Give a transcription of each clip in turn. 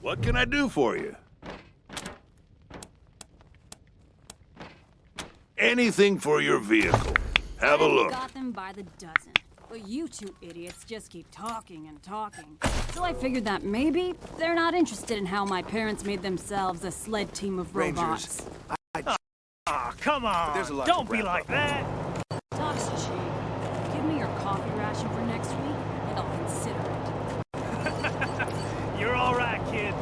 What can I do for you? Anything for your vehicle. Have a look. Got them by the dozen. But you two idiots just keep talking and talking. So I figured that maybe they're not interested in how my parents made themselves a sled team of robots. Rangers. Aw, come on. There's a lot Don't to be wrap like up. that. Talk's cheap. Give me your coffee ration for next week, and I'll consider it. You're all right, kid.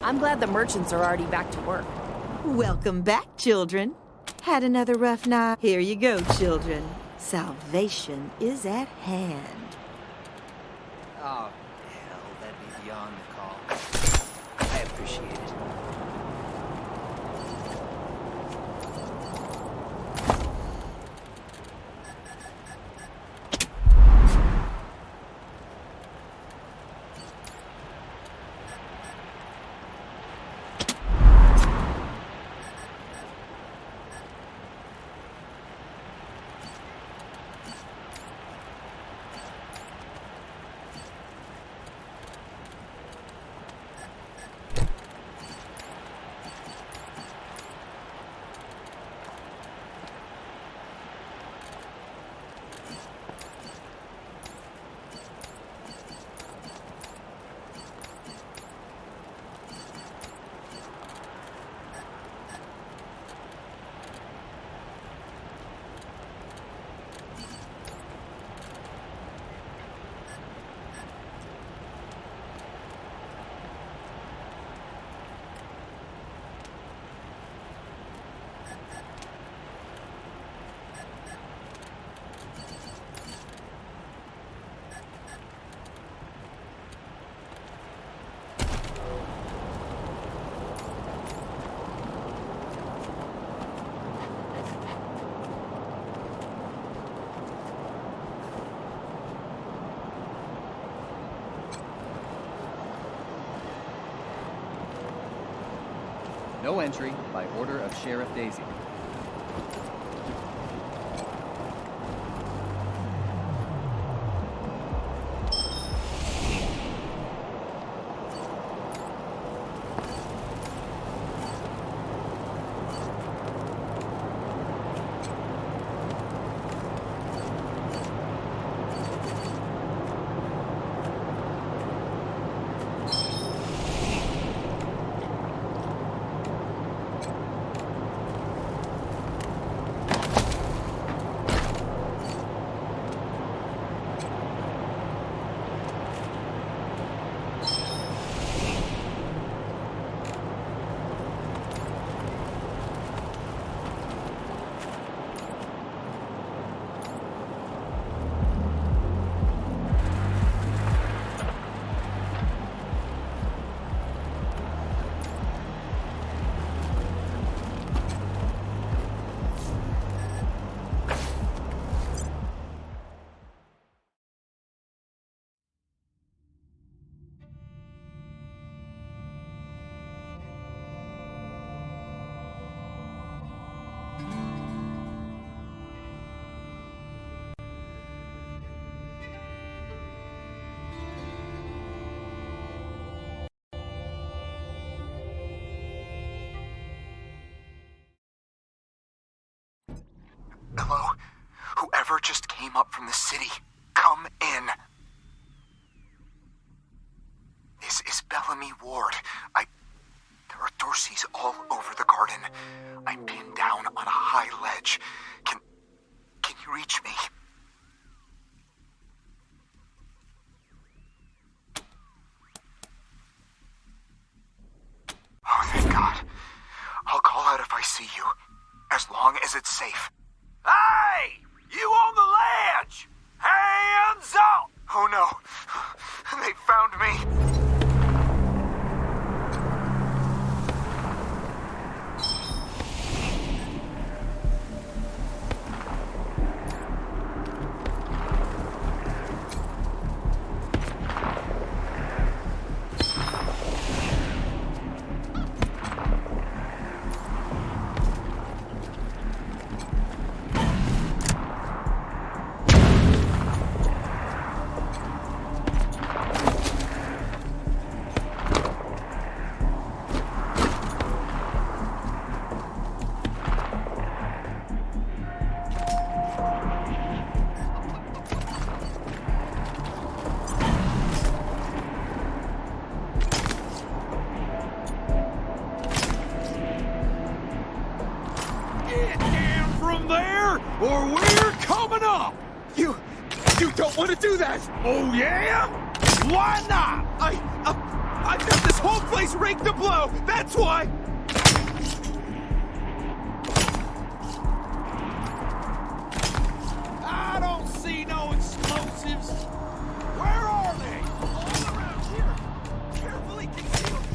I'm glad the merchants are already back to work. Welcome back, children. Had another rough night? Here you go, children. Salvation is at hand. Oh, hell, that'd be beyond the call. I appreciate it. No entry by order of Sheriff Daisy. Whoever just came up from the city, come in. This is Bellamy Ward. There are Dorseys all over the garden. I'm pinned down on a high ledge. Can you reach me? Oh, thank God. I'll call out if I see you, as long as it's safe. Hey! You on the ledge! Hands up! Oh no, they found me. Or we're coming up! You don't want to do that! Oh, yeah? Why not? I've got this whole place rigged to blow! That's why! I don't see no explosives. Where are they? All around here! Carefully concealed!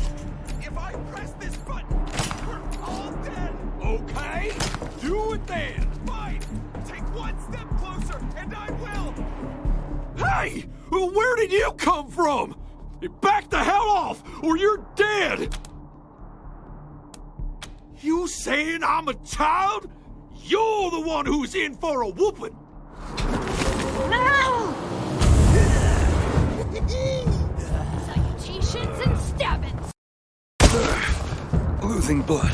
If I press this button, we're all dead! Okay, do it then. Fine! Take one step closer, and I will! Hey! Where did you come from? Back the hell off, or you're dead! You saying I'm a child? You're the one who's in for a whooping! Salutations and stabbings! Losing blood.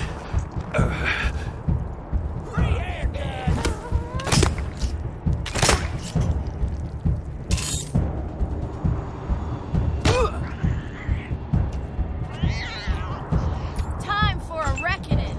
Time for a reckoning.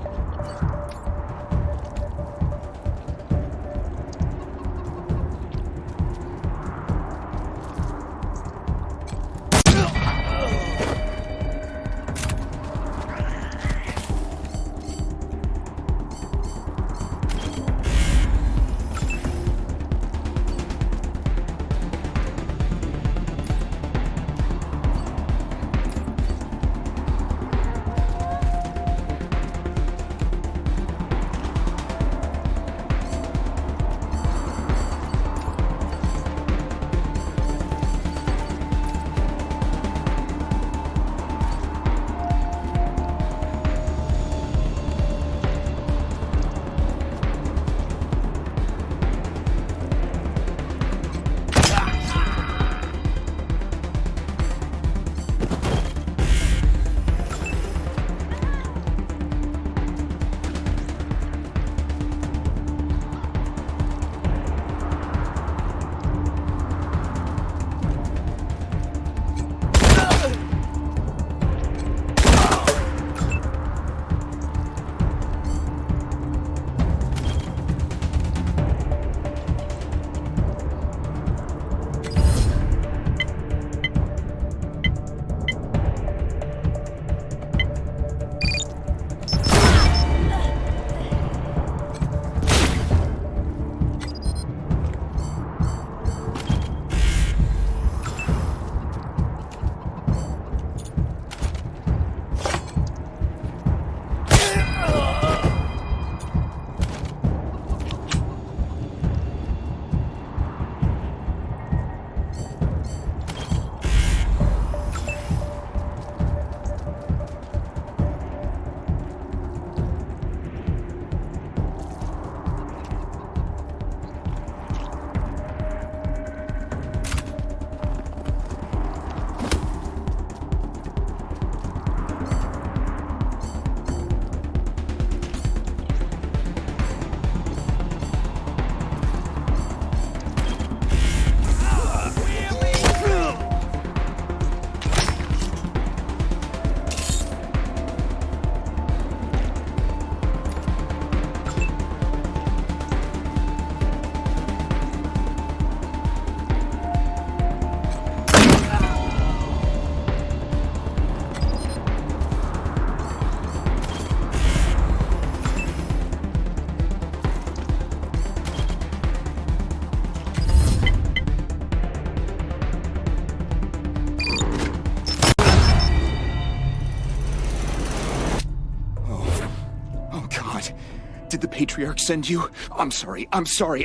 Did the Patriarch send you? I'm sorry.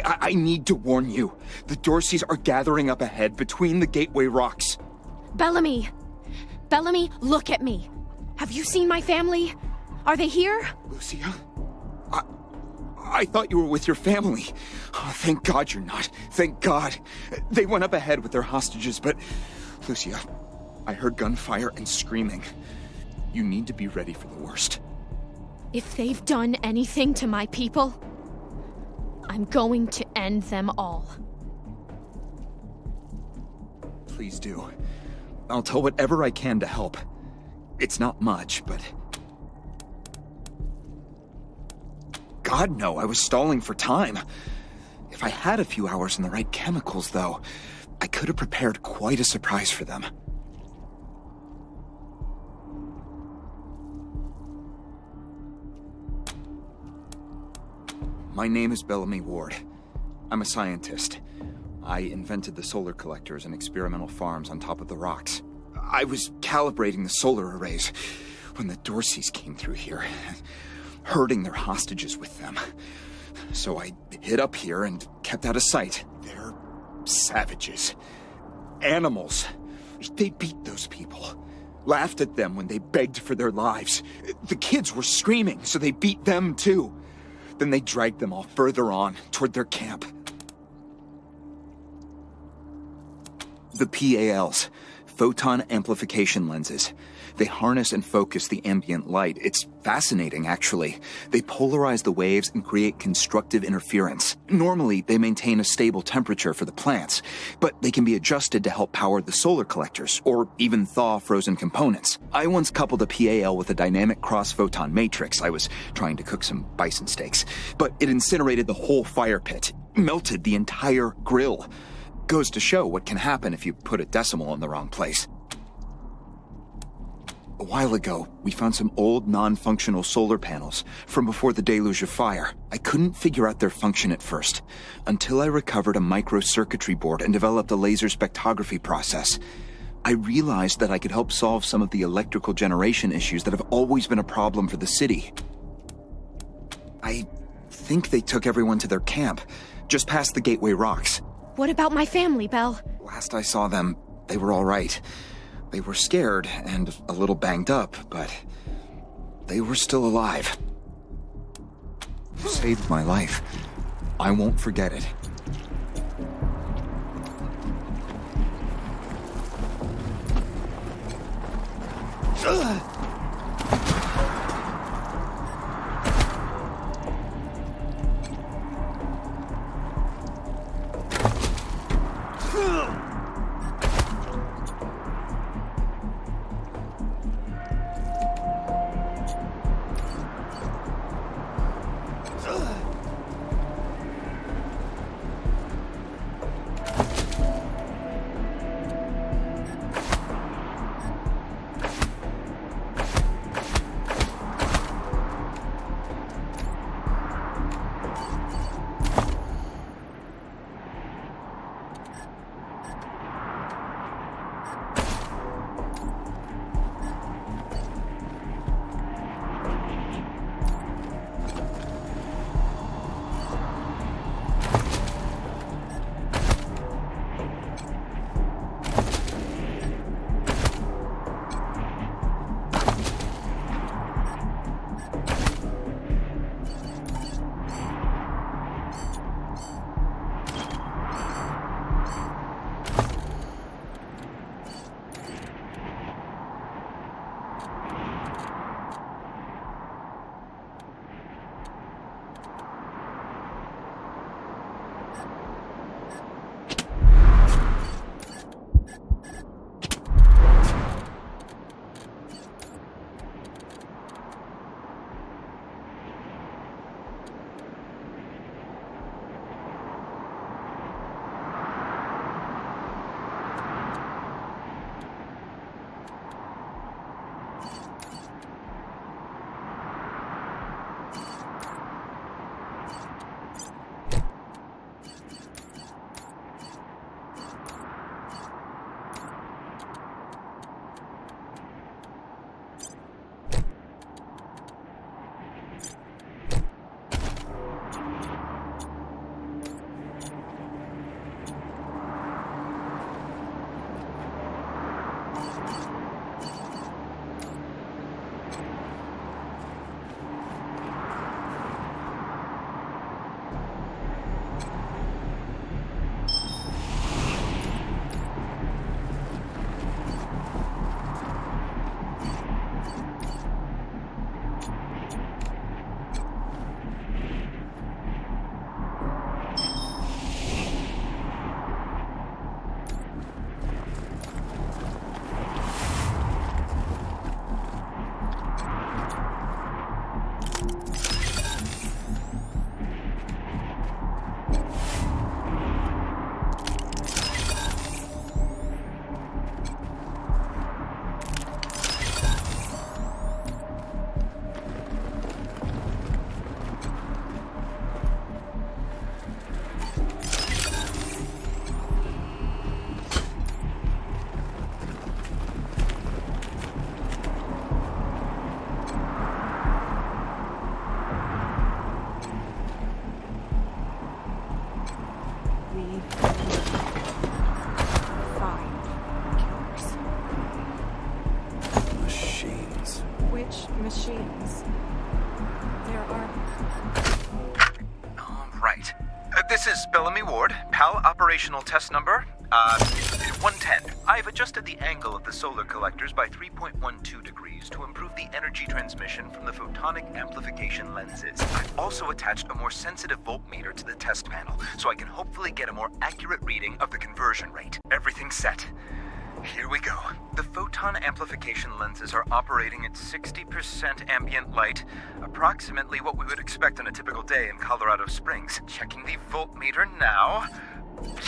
I need to warn you. The Dorseys are gathering up ahead between the Gateway Rocks. Bellamy! Bellamy, look at me! Have you seen my family? Are they here? Lucia? I thought you were with your family. Oh, thank God you're not. Thank God. They went up ahead with their hostages, but... Lucia, I heard gunfire and screaming. You need to be ready for the worst. If they've done anything to my people, I'm going to end them all. Please do. I'll tell whatever I can to help. It's not much, but... God, no, I was stalling for time. If I had a few hours and the right chemicals, though, I could have prepared quite a surprise for them. My name is Bellamy Ward. I'm a scientist. I invented the solar collectors and experimental farms on top of the rocks. I was calibrating the solar arrays when the Dorseys came through here, herding their hostages with them. So I hid up here and kept out of sight. They're savages. Animals. They beat those people. Laughed at them when they begged for their lives. The kids were screaming, so they beat them too. Then they dragged them all further on, toward their camp. The PALs, photon amplification lenses. They harness and focus the ambient light. It's fascinating, actually. They polarize the waves and create constructive interference. Normally, they maintain a stable temperature for the plants, but they can be adjusted to help power the solar collectors, or even thaw frozen components. I once coupled a PAL with a dynamic cross-photon matrix. I was trying to cook some bison steaks, but it incinerated the whole fire pit, melted the entire grill. Goes to show what can happen if you put a decimal in the wrong place. A while ago, we found some old non-functional solar panels from before the deluge of fire. I couldn't figure out their function at first, until I recovered a microcircuitry board and developed a laser spectrography process. I realized that I could help solve some of the electrical generation issues that have always been a problem for the city. I think they took everyone to their camp, just past the Gateway Rocks. What about my family, Belle? Last I saw them, they were all right. They were scared and a little banged up, but they were still alive. You saved my life. I won't forget it. Machines. Which machines? There are... All right. This is Bellamy Ward, PAL operational test number, 110. I've adjusted the angle of the solar collectors by 3.12 degrees to improve the energy transmission from the photonic amplification lenses. I've also attached a more sensitive voltmeter to the test panel, so I can hopefully get a more accurate reading of the conversion rate. Everything's set. Here we go. The photon amplification lenses are operating at 60% ambient light, approximately what we would expect on a typical day in Colorado Springs. Checking the voltmeter now.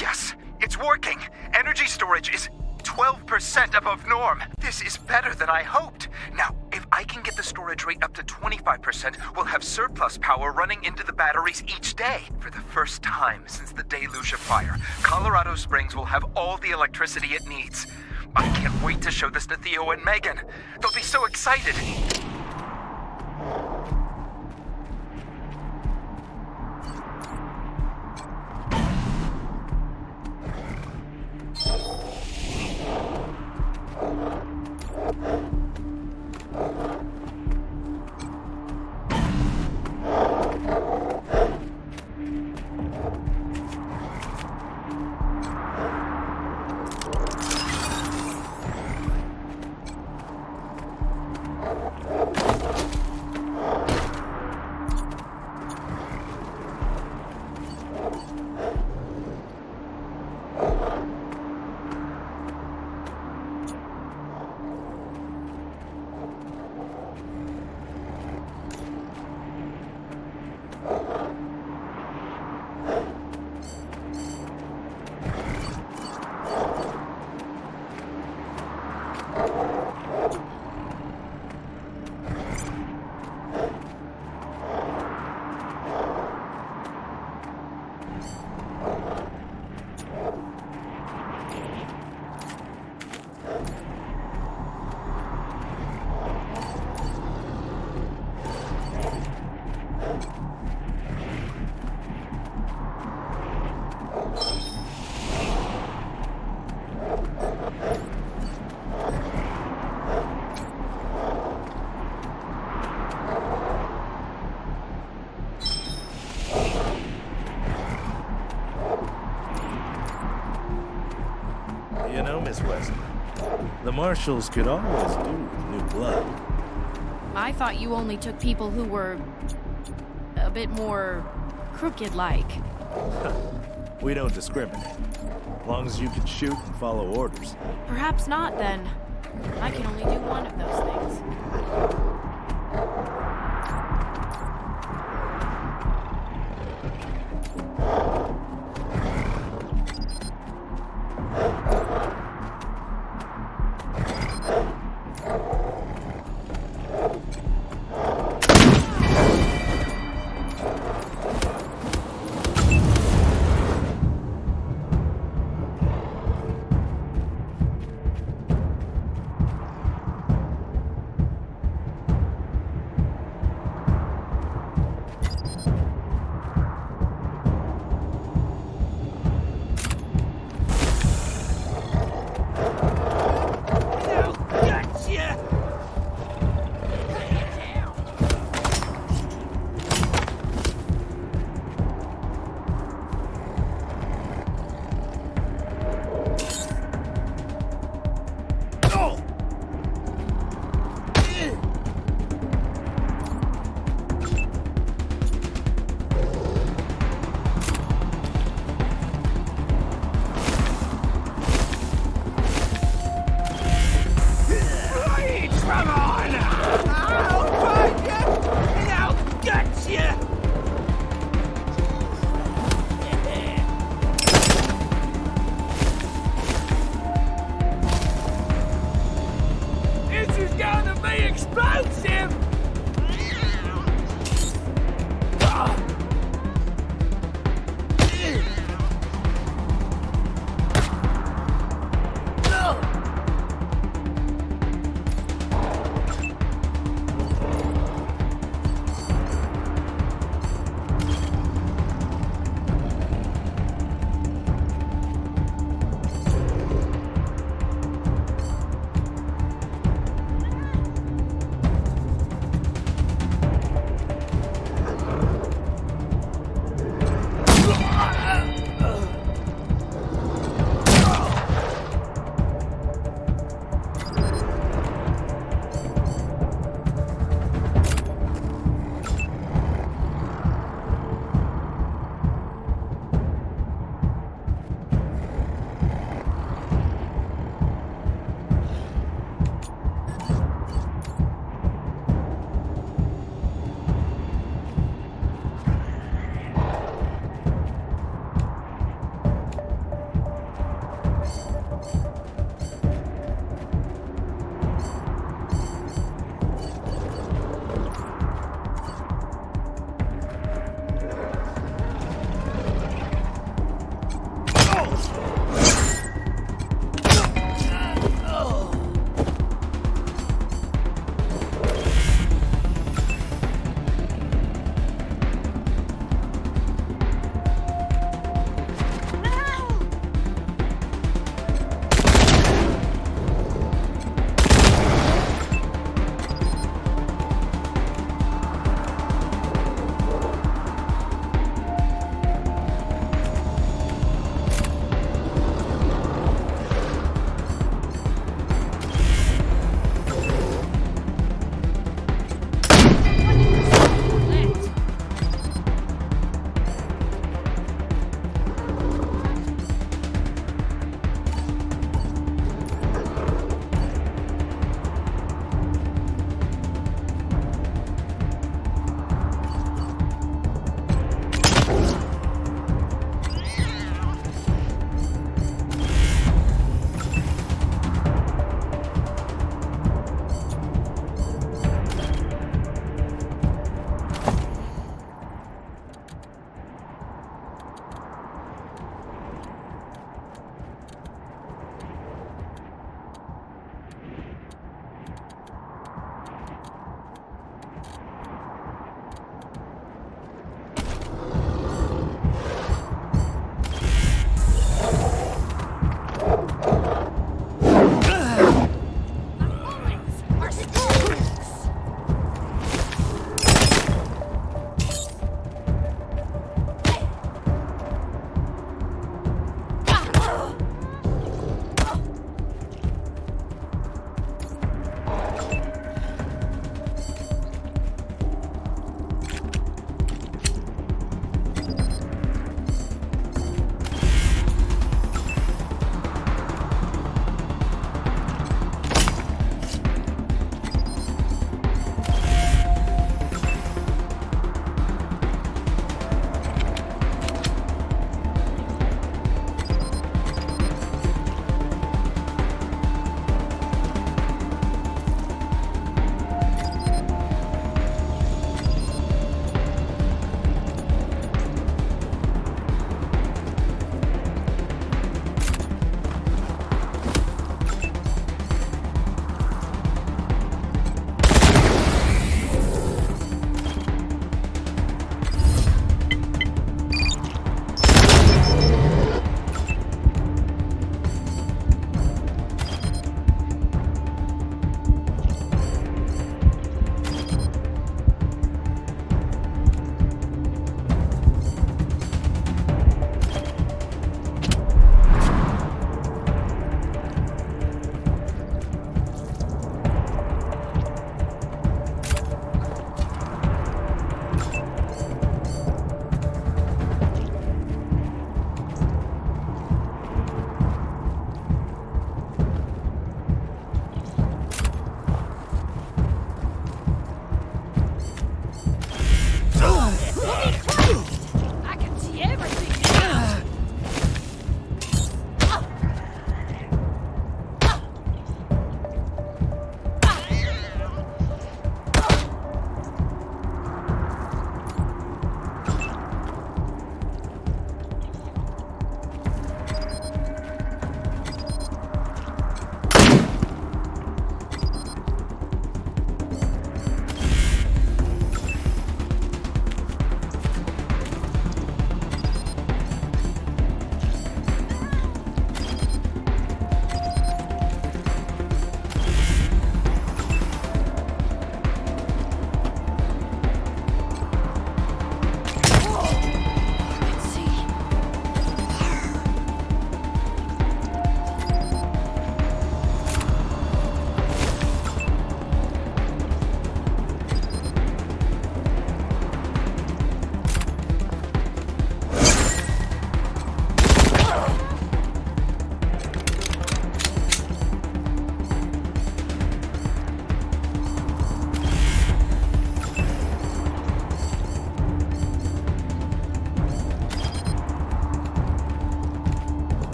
Yes, it's working! Energy storage is 12% above norm. This is better than I hoped. Now, if I can get the storage rate up to 25%, we'll have surplus power running into the batteries each day. For the first time since the deluge of fire, Colorado Springs will have all the electricity it needs. I can't wait to show this to Theo and Megan. They'll be so excited. You know, Miss Wesley, the marshals could always do with new blood. I thought you only took people who were a bit more crooked-like. We don't discriminate. As long as you can shoot and follow orders. Perhaps not, then. I can only do one of those things.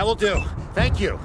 That will do. Thank you.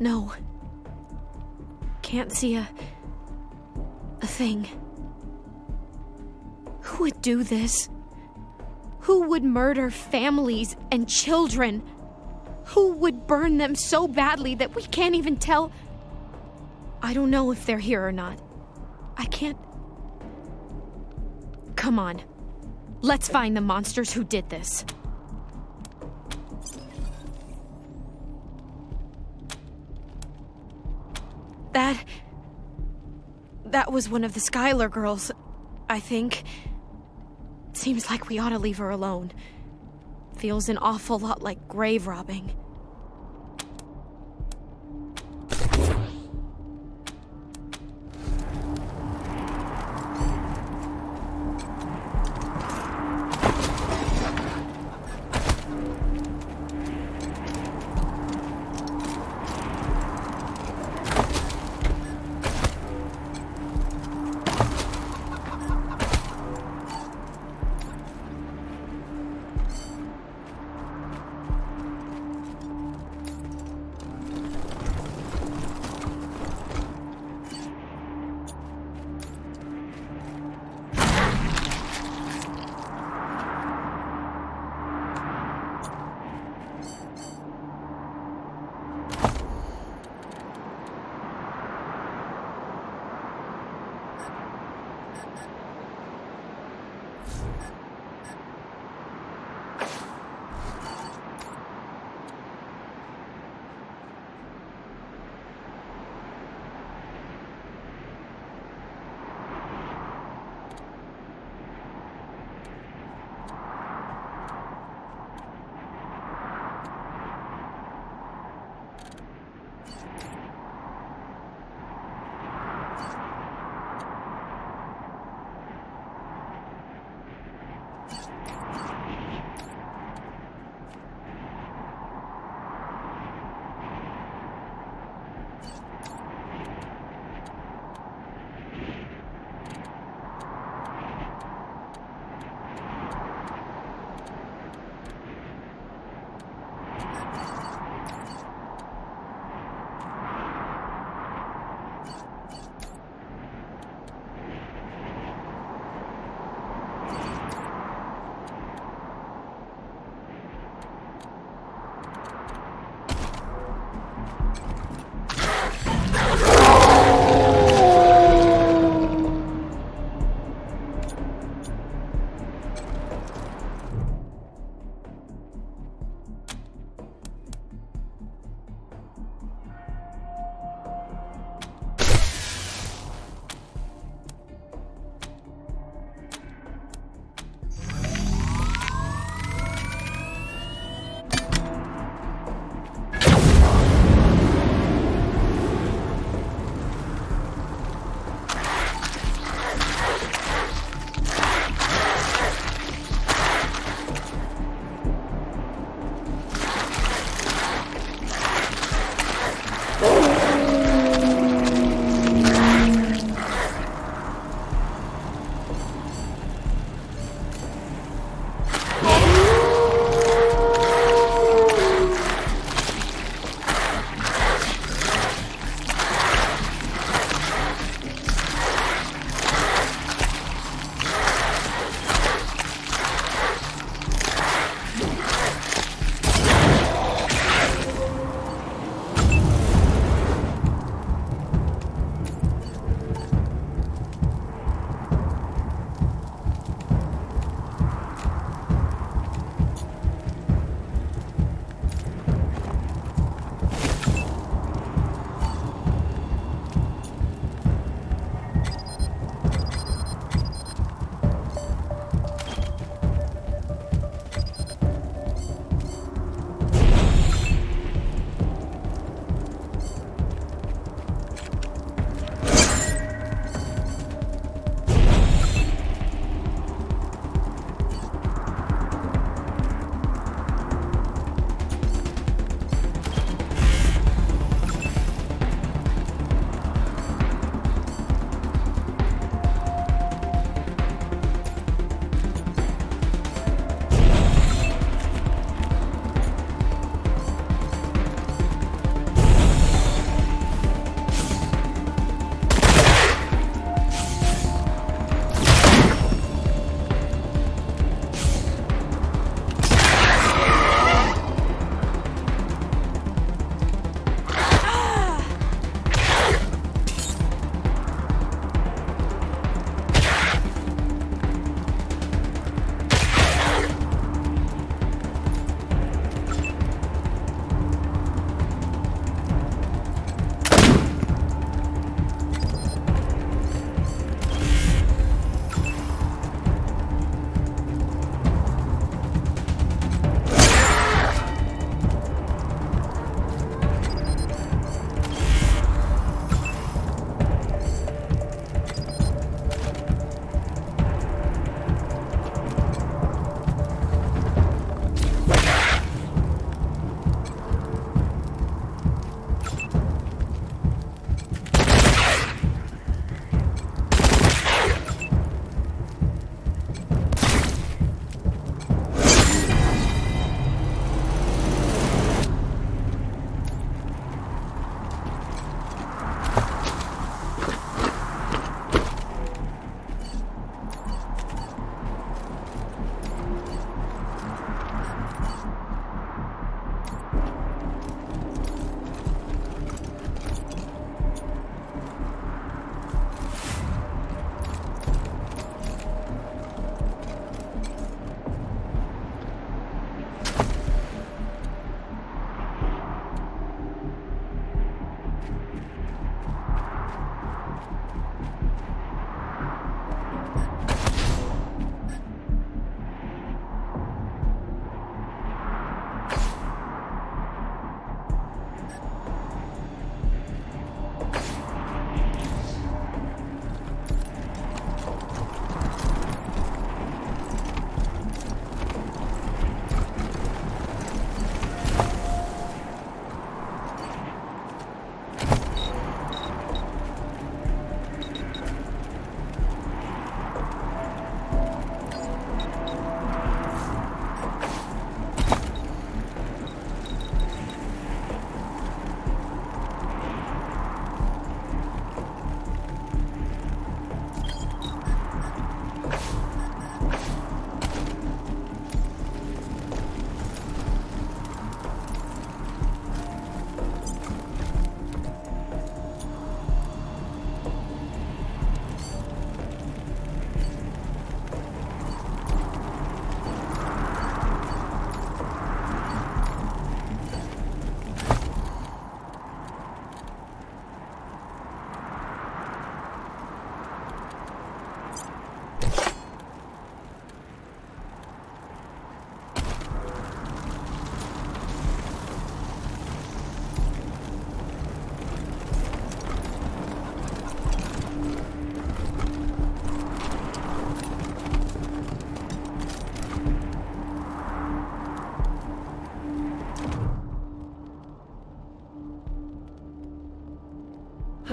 No. Can't see a thing. Who would do this? Who would murder families and children? Who would burn them so badly that we can't even tell? I don't know if they're here or not. I can't... Come on. Let's find the monsters who did this. That was one of the Skylar girls, I think. Seems like we ought to leave her alone. Feels an awful lot like grave robbing.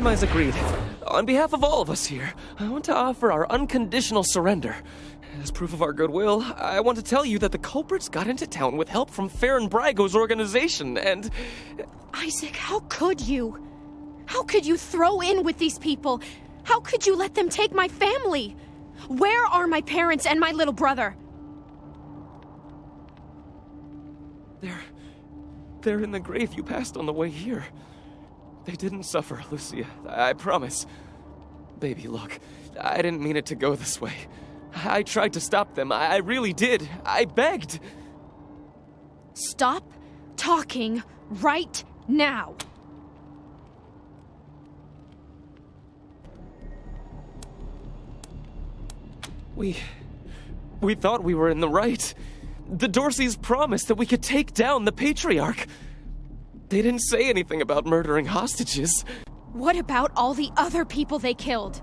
compromise agreed. On behalf of all of us here, I want to offer our unconditional surrender. As proof of our goodwill, I want to tell you that the culprits got into town with help from Farron Brago's organization, and... Isaac, how could you? How could you throw in with these people? How could you let them take my family? Where are my parents and my little brother? They're in the grave you passed on the way here. They didn't suffer, Lucia. I promise. Baby, look, I didn't mean it to go this way. I tried to stop them. I really did. I begged. Stop talking right now. We thought we were in the right. The Dorseys promised that we could take down the Patriarch. They didn't say anything about murdering hostages. What about all the other people they killed?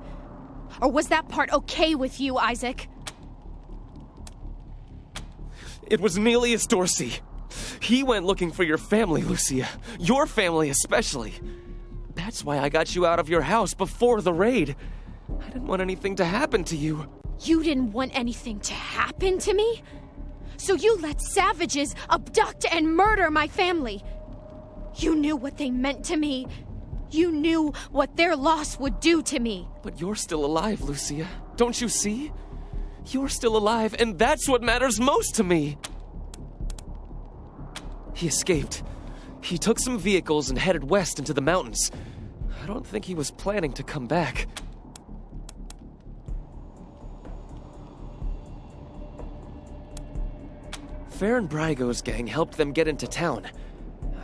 Or was that part okay with you, Isaac? It was Nelius Dorsey. He went looking for your family, Lucia. Your family especially. That's why I got you out of your house before the raid. I didn't want anything to happen to you. You didn't want anything to happen to me? So you let savages abduct and murder my family. You knew what they meant to me. You knew what their loss would do to me. But you're still alive, Lucia. Don't you see? You're still alive, and that's what matters most to me. He escaped. He took some vehicles and headed west into the mountains. I don't think he was planning to come back. Farron Brago's gang helped them get into town.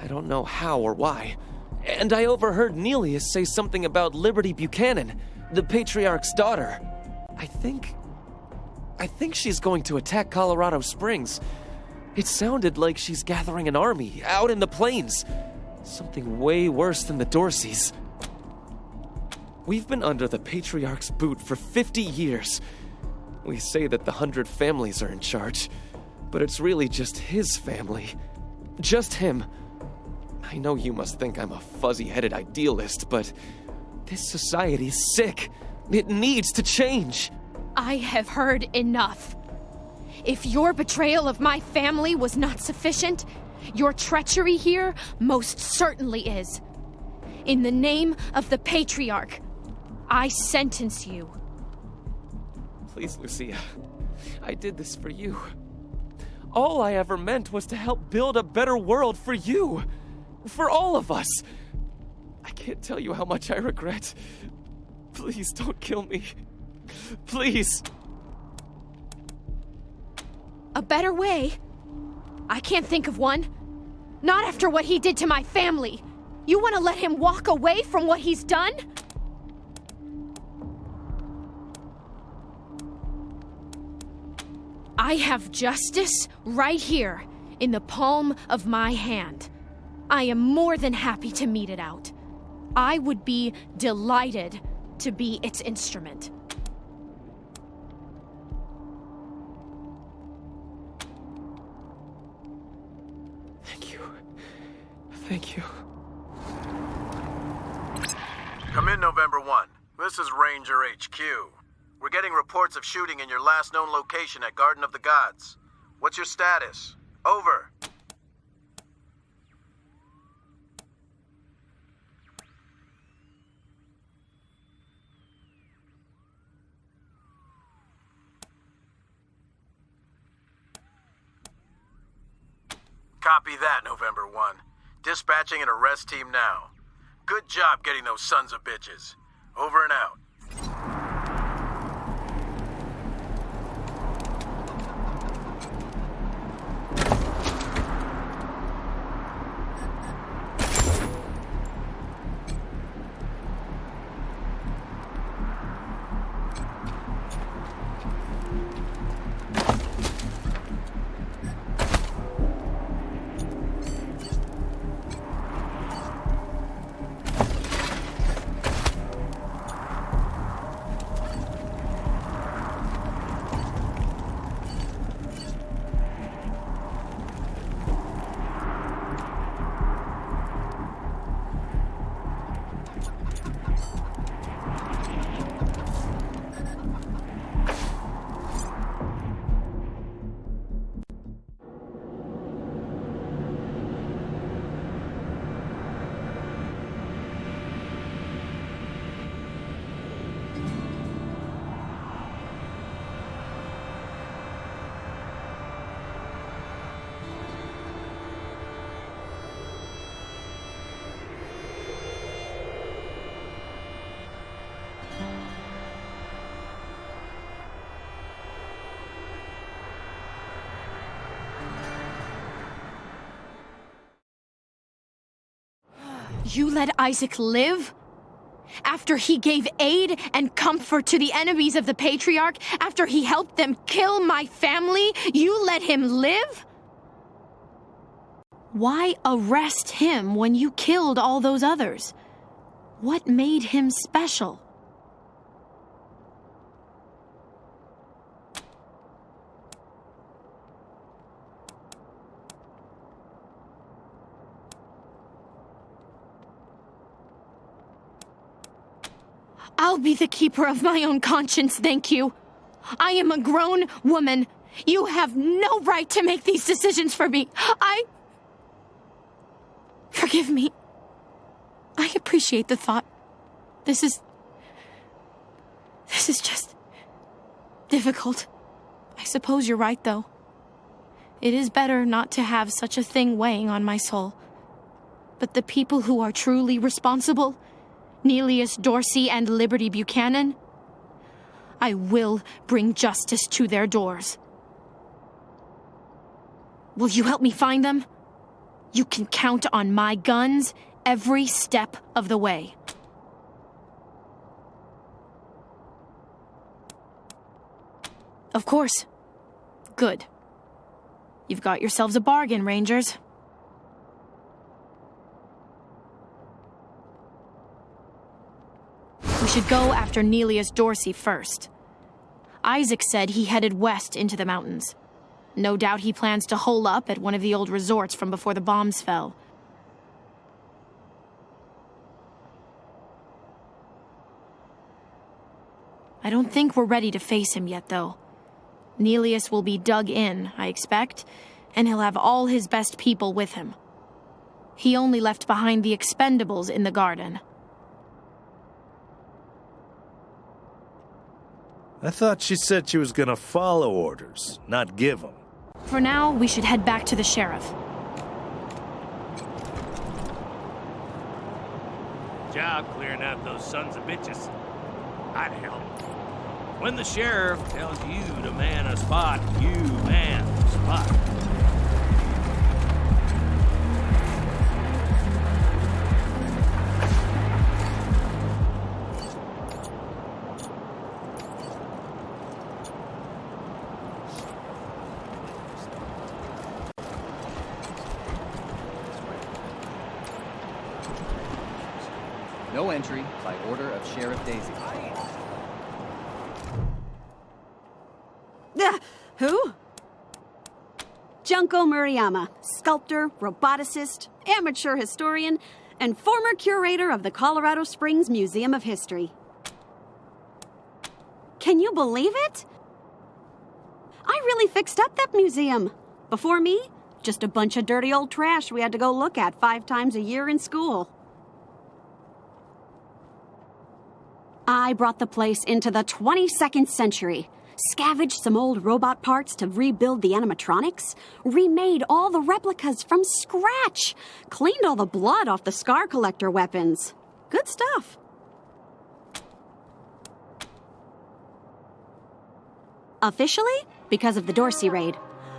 I don't know how or why. And I overheard Nelius say something about Liberty Buchanan, the Patriarch's daughter. I think she's going to attack Colorado Springs. It sounded like she's gathering an army out in the plains. Something way worse than the Dorseys. We've been under the Patriarch's boot for 50 years. We say that the 100 families are in charge, but it's really just his family. Just him. I know you must think I'm a fuzzy-headed idealist, but this society's sick. It needs to change. I have heard enough. If your betrayal of my family was not sufficient, your treachery here most certainly is. In the name of the Patriarch, I sentence you. Please, Lucia. I did this for you. All I ever meant was to help build a better world for you. For all of us. I can't tell you how much I regret. Please don't kill me. Please. A better way? I can't think of one. Not after what he did to my family. You want to let him walk away from what he's done? I have justice right here in the palm of my hand. I am more than happy to mete it out. I would be delighted to be its instrument. Thank you. Thank you. Come in, November 1. This is Ranger HQ. We're getting reports of shooting in your last known location at Garden of the Gods. What's your status? Over. Copy that, November 1. Dispatching an arrest team now. Good job getting those sons of bitches. Over and out. You let Isaac live? After he gave aid and comfort to the enemies of the Patriarch? After he helped them kill my family? You let him live? Why arrest him when you killed all those others? What made him special? I'll be the keeper of my own conscience, thank you. I am a grown woman. You have no right to make these decisions for me. Forgive me. I appreciate the thought. This is just difficult. I suppose you're right, though. It is better not to have such a thing weighing on my soul. But the people who are truly responsible, Neelius Dorsey and Liberty Buchanan, I will bring justice to their doors. Will you help me find them? You can count on my guns every step of the way. Of course. Good. You've got yourselves a bargain, Rangers. We should go after Neelius Dorsey first. Isaac said he headed west into the mountains. No doubt he plans to hole up at one of the old resorts from before the bombs fell. I don't think we're ready to face him yet, though. Neelius will be dug in, I expect, and he'll have all his best people with him. He only left behind the expendables in the garden. I thought she said she was gonna follow orders, not give them. For now, we should head back to the sheriff. Job clearing out those sons of bitches. I'd help. When the sheriff tells you to man a spot, you man the spot. No entry by order of Sheriff Daisy. Who? Junko Murayama, sculptor, roboticist, amateur historian, and former curator of the Colorado Springs Museum of History. Can you believe it? I really fixed up that museum. Before me, just a bunch of dirty old trash we had to go look at 5 times a year in school. I brought the place into the 22nd century, scavenged some old robot parts to rebuild the animatronics, remade all the replicas from scratch, cleaned all the blood off the scar collector weapons. Good stuff. Officially, because of the Dorsey raid.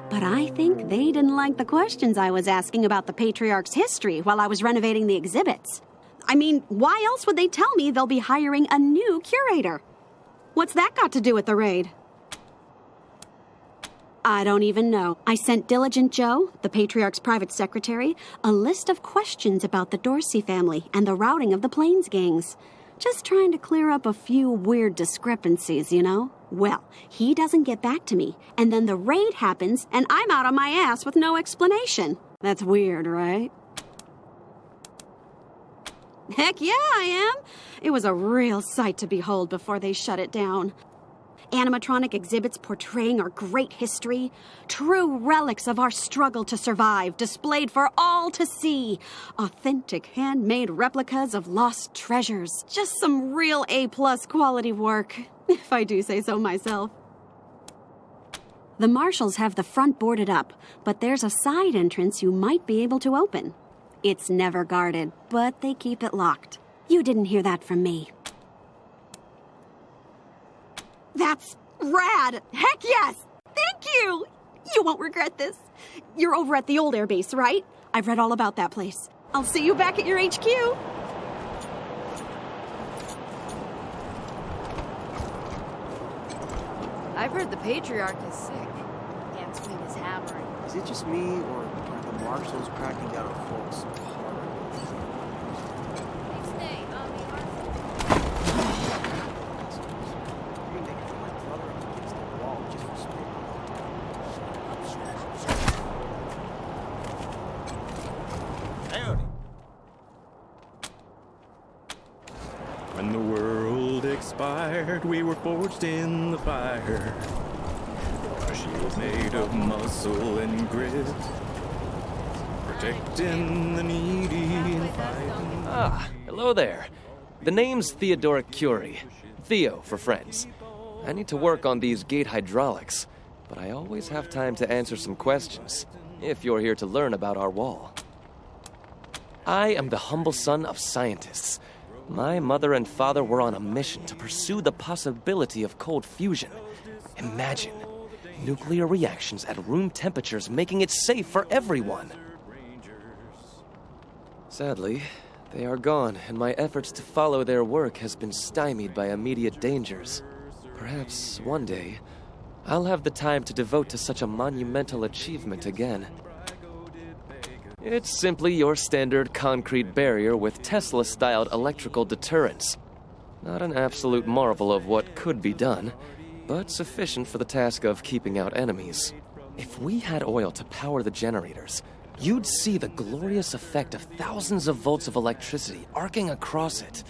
But I think they didn't like the questions I was asking about the Patriarch's history while I was renovating the exhibits. I mean, why else would they tell me they'll be hiring a new curator? What's that got to do with the raid? I don't even know. I sent Diligent Joe, the Patriarch's private secretary, a list of questions about the Dorsey family and the routing of the Plains gangs. Just trying to clear up a few weird discrepancies, you know? Well, he doesn't get back to me, and then the raid happens, and I'm out on my ass with no explanation. That's weird, right? Heck yeah, I am. It was a real sight to behold before they shut it down. Animatronic exhibits portraying our great history, true relics of our struggle to survive, displayed for all to see. Authentic handmade replicas of lost treasures. Just some real A+ quality work, if I do say so myself. The marshals have the front boarded up, but there's a side entrance you might be able to open. It's never guarded, but they keep it locked. You didn't hear that from me. That's rad! Heck yes! Thank you! You won't regret this. You're over at the old airbase, right? I've read all about that place. I'll see you back at your HQ. I've heard the Patriarch is sick. Can't swing his hammer. Is it just me, or are the marshals cracking down on folks harder? When the world expired, we were forged in the fire. A shield made of muscle and grit, protecting the needy and fighting. Ah, hello there. The name's Theodoric Curie. Theo for friends. I need to work on these gate hydraulics, but I always have time to answer some questions, if you're here to learn about our wall. I am the humble son of scientists. My mother and father were on a mission to pursue the possibility of cold fusion. Imagine nuclear reactions at room temperatures, making it safe for everyone. Sadly, they are gone, and my efforts to follow their work has been stymied by immediate dangers. Perhaps one day, I'll have the time to devote to such a monumental achievement again. It's simply your standard concrete barrier with Tesla-styled electrical deterrence. Not an absolute marvel of what could be done, but sufficient for the task of keeping out enemies. If we had oil to power the generators, you'd see the glorious effect of thousands of volts of electricity arcing across it,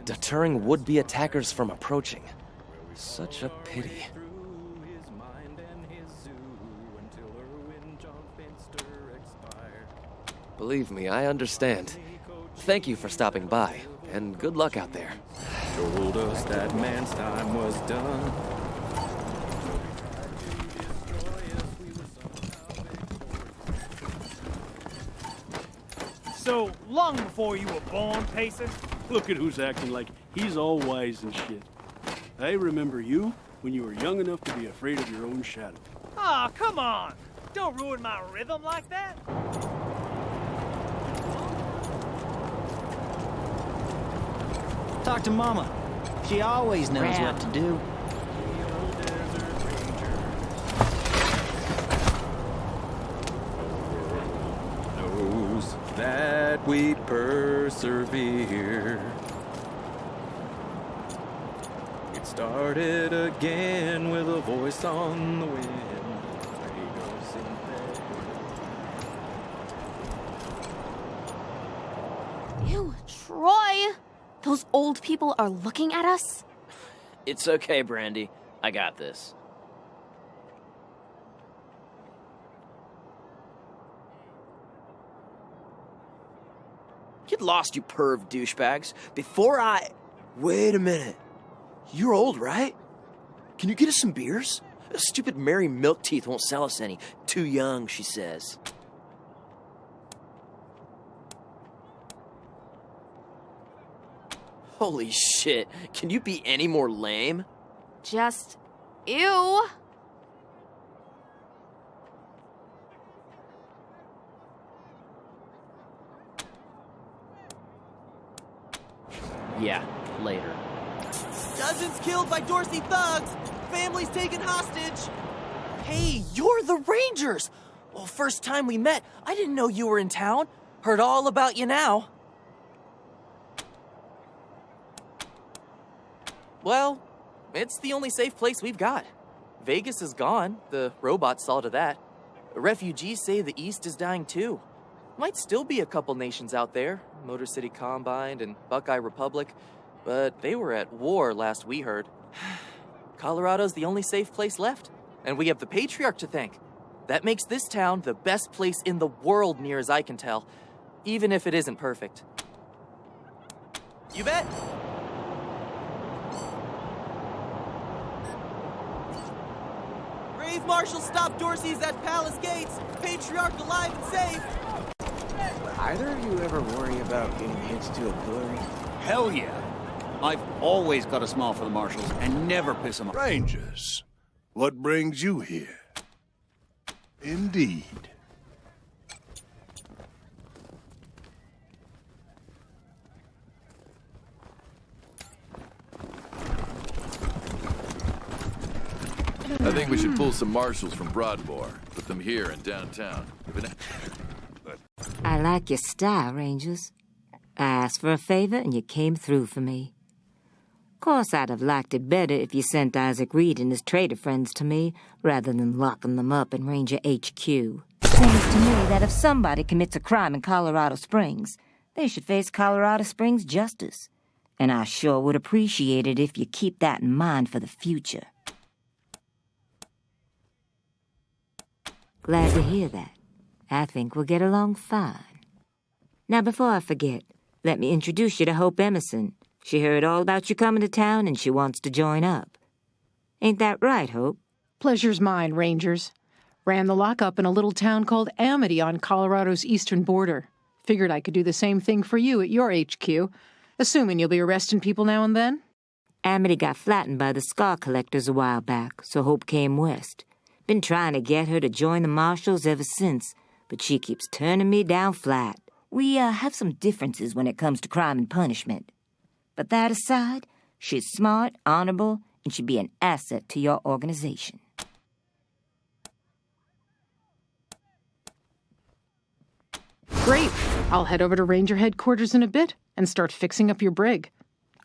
deterring would-be attackers from approaching. Such a pity. Believe me, I understand. Thank you for stopping by, and good luck out there. Told us that man's time was done. So, long before you were born, Payson? Look at who's acting like he's all wise and shit. I remember you when you were young enough to be afraid of your own shadow. Aw, come on! Don't ruin my rhythm like that! Talk to Mama. She always knows what to do. Knows that we'd persevere. It started again with a voice on the wind. Ew, Troy! Those old people are looking at us? It's okay, Brandy. I got this. Get lost, you perv douchebags. Before I... Wait a minute. You're old, right? Can you get us some beers? Stupid Mary Milkteeth won't sell us any. Too young, she says. Holy shit. Can you be any more lame? Just... ew! Yeah, later. Dozens killed by Dorsey thugs! Families taken hostage! Hey, you're the Rangers! Well, first time we met, I didn't know you were in town. Heard all about you now. Well, it's the only safe place we've got. Vegas is gone. The robots saw to that. Refugees say the East is dying too. Might still be a couple nations out there, Motor City Combine and Buckeye Republic, but they were at war last we heard. Colorado's the only safe place left, and we have the Patriarch to thank. That makes this town the best place in the world, near as I can tell, even if it isn't perfect. You bet! Brave Marshal stopped Dorsey's at Palace Gates. Patriarch alive and safe. Either of you ever worry about getting hitched to a pillory? Hell yeah. I've always got a smile for the marshals and never piss them off. Rangers, what brings you here? Indeed. I think we should pull some marshals from Broadmoor, put them here in downtown. I like your style, Rangers. I asked for a favor and you came through for me. Of course, I'd have liked it better if you sent Isaac Reed and his traitor friends to me, rather than locking them up in Ranger HQ. Seems to me that if somebody commits a crime in Colorado Springs, they should face Colorado Springs justice. And I sure would appreciate it if you keep that in mind for the future. Glad to hear that. I think we'll get along fine. Now, before I forget, let me introduce you to Hope Emerson. She heard all about you coming to town and she wants to join up. Ain't that right, Hope? Pleasure's mine, Rangers. Ran the lockup in a little town called Amity on Colorado's eastern border. Figured I could do the same thing for you at your HQ, assuming you'll be arresting people now and then. Amity got flattened by the scar collectors a while back, so Hope came west. Been trying to get her to join the marshals ever since, but she keeps turning me down flat. We have some differences when it comes to crime and punishment. But that aside, she's smart, honorable, and should be an asset to your organization. Great. I'll head over to Ranger headquarters in a bit and start fixing up your brig.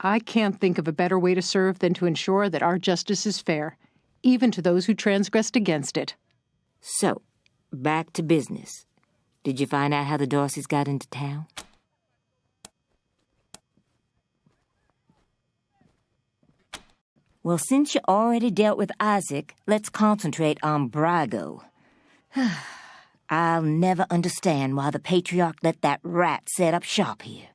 I can't think of a better way to serve than to ensure that our justice is fair, even to those who transgressed against it. So, back to business. Did you find out how the Dorseys got into town? Well, since you already dealt with Isaac, let's concentrate on Brago. I'll never understand why the Patriarch let that rat set up shop here.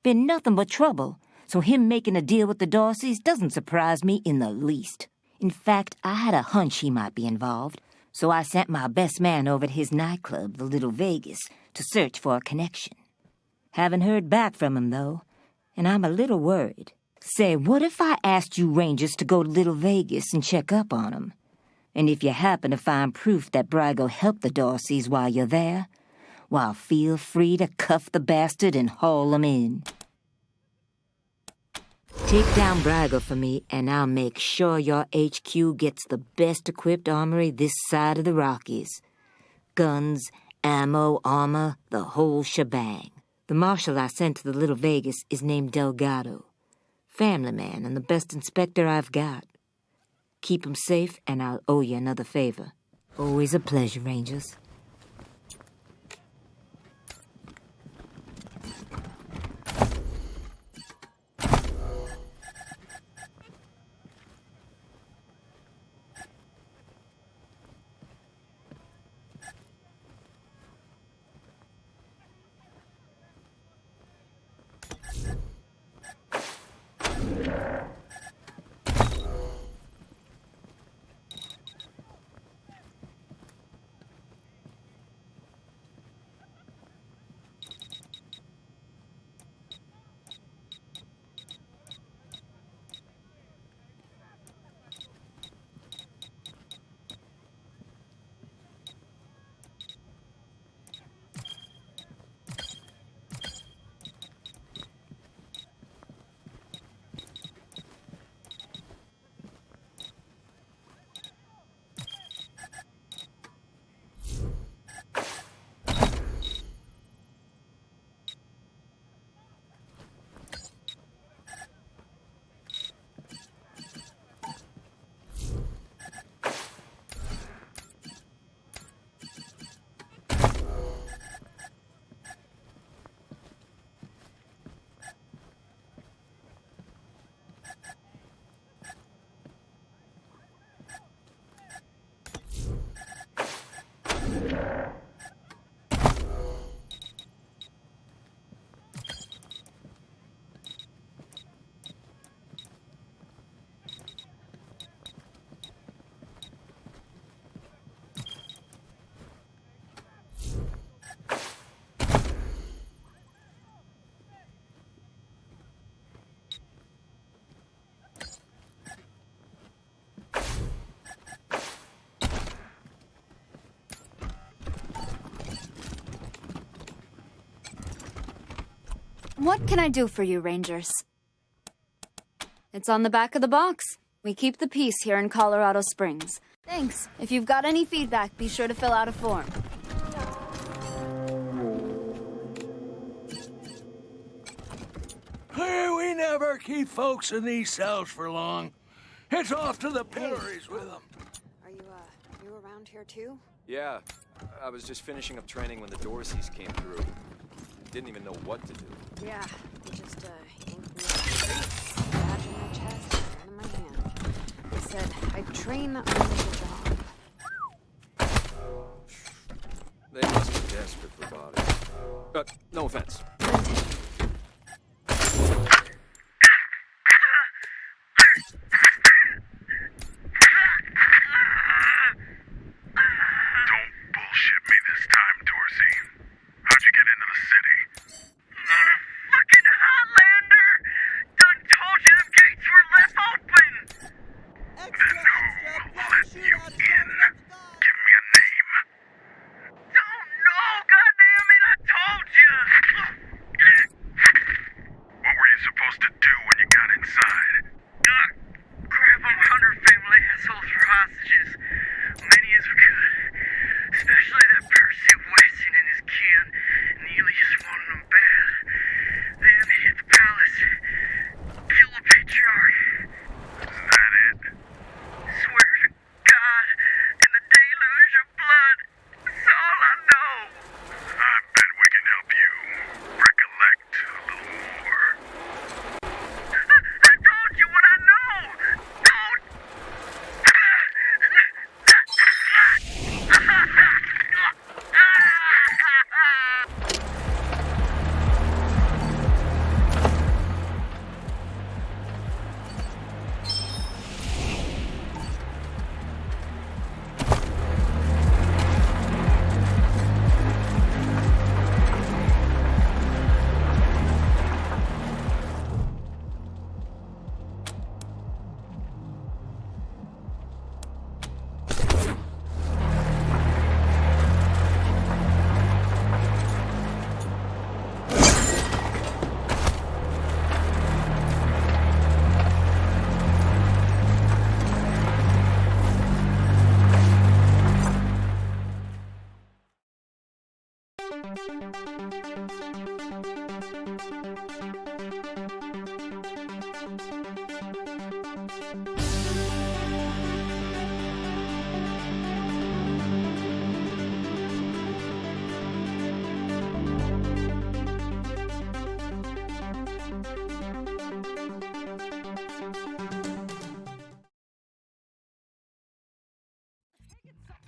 Been nothing but trouble, so him making a deal with the Dorseys doesn't surprise me in the least. In fact, I had a hunch he might be involved, so I sent my best man over to his nightclub, the Little Vegas, to search for a connection. Haven't heard back from him, though, and I'm a little worried. Say, what if I asked you Rangers to go to Little Vegas and check up on him? And if you happen to find proof that Brago helped the Dorseys while you're there, well, feel free to cuff the bastard and haul him in. Take down Brago for me, and I'll make sure your HQ gets the best-equipped armory this side of the Rockies. Guns, ammo, armor, the whole shebang. The marshal I sent to the Little Vegas is named Delgado. Family man and the best inspector I've got. Keep him safe, and I'll owe you another favor. Always a pleasure, Rangers. What can I do for you, Rangers? It's on the back of the box. We keep the peace here in Colorado Springs. Thanks. If you've got any feedback, be sure to fill out a form. Hey, we never keep folks in these cells for long. It's off to the pillories with them. Are you around here too? Yeah, I was just finishing up training when the Dorseys came through. Didn't even know what to do. Yeah, just yanked me out, badge in my chest, gun in my hand. They said I'd train on the job. They must be desperate for bodies. No offense.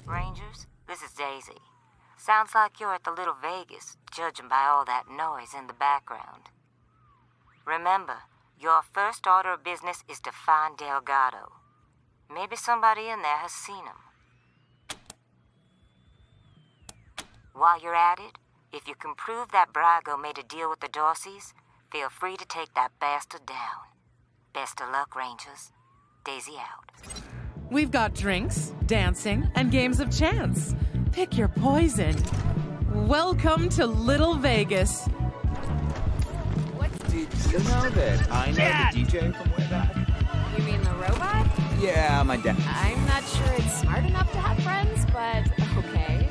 Rangers, this is Daisy. Sounds like you're at the Little Vegas, judging by all that noise in the background. Remember, your first order of business is to find Delgado. Maybe somebody in there has seen him. While you're at it, if you can prove that Brago made a deal with the Dorseys, feel free to take that bastard down. Best of luck, Rangers. Daisy out. We've got drinks, dancing, and games of chance. Pick your poison. Welcome to Little Vegas. Did you know that I know the DJ from way back? You mean the robot? Yeah, my dad. I'm not sure it's smart enough to have friends, but okay.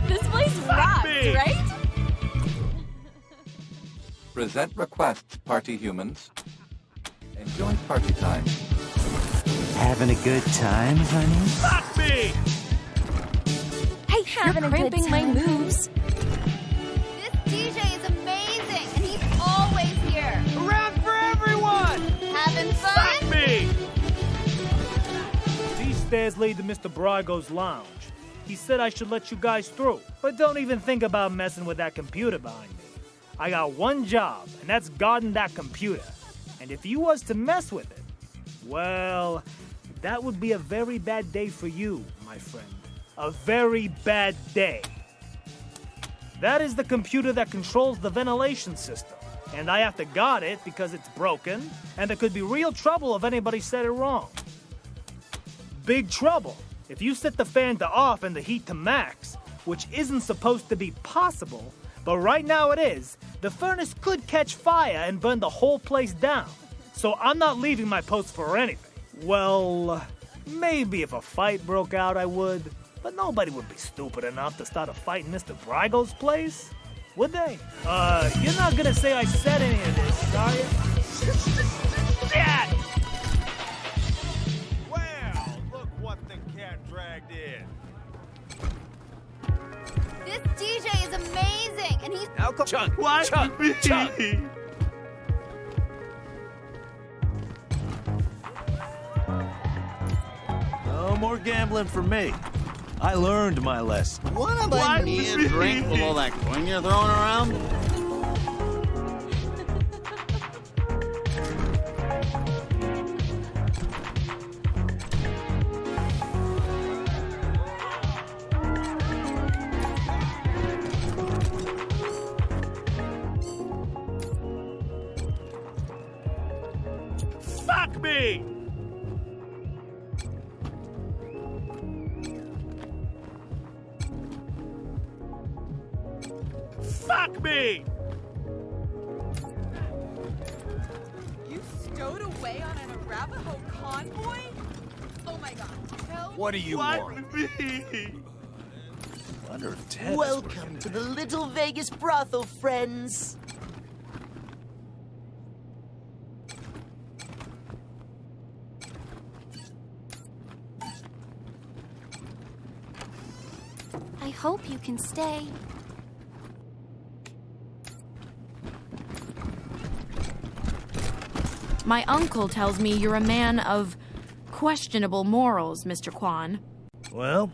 This place rocks, right? Present requests, party humans. Enjoy party time. Having a good time, honey? Fuck me! Hey, you're cramping my moves. This DJ is amazing, and he's always here. Around for everyone! Having fun? Fuck me! These stairs lead to Mr. Brago's lounge. He said I should let you guys through, but don't even think about messing with that computer behind me. I got one job, and that's guarding that computer. And if you was to mess with it, well, that would be a very bad day for you, my friend. A very bad day. That is the computer that controls the ventilation system, and I have to guard it because it's broken, and there could be real trouble if anybody said it wrong. Big trouble if you set the fan to off and the heat to max, which isn't supposed to be possible, but right now it is. The furnace could catch fire and burn the whole place down. So I'm not leaving my post for anything. Well, maybe if a fight broke out, I would. But nobody would be stupid enough to start a fight in Mr. Brygo's place, would they? You're not gonna say I said any of this, are you? Shit! Well, look what the cat dragged in. This DJ is amazing, and he's... Chunk! What? Chunk! No more gambling for me. I learned my lesson. Wanna buy me a drink with all that coin you're throwing around? Fuck me! Fuck me! You stowed away on an Arapaho convoy? Oh my god. Help. What do you want? Wonder if Ted is Welcome to the Little Vegas brothel, friends. I hope you can stay. My uncle tells me you're a man of questionable morals, Mr. Kwan. Well,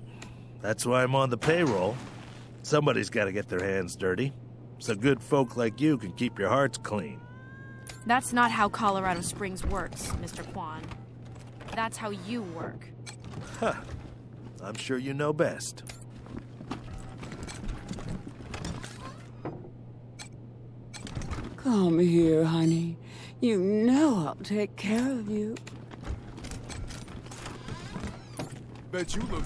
that's why I'm on the payroll. Somebody's got to get their hands dirty, so good folk like you can keep your hearts clean. That's not how Colorado Springs works, Mr. Kwan. That's how you work. Huh. I'm sure you know best. Come here, honey. You know I'll take care of you. Bet you look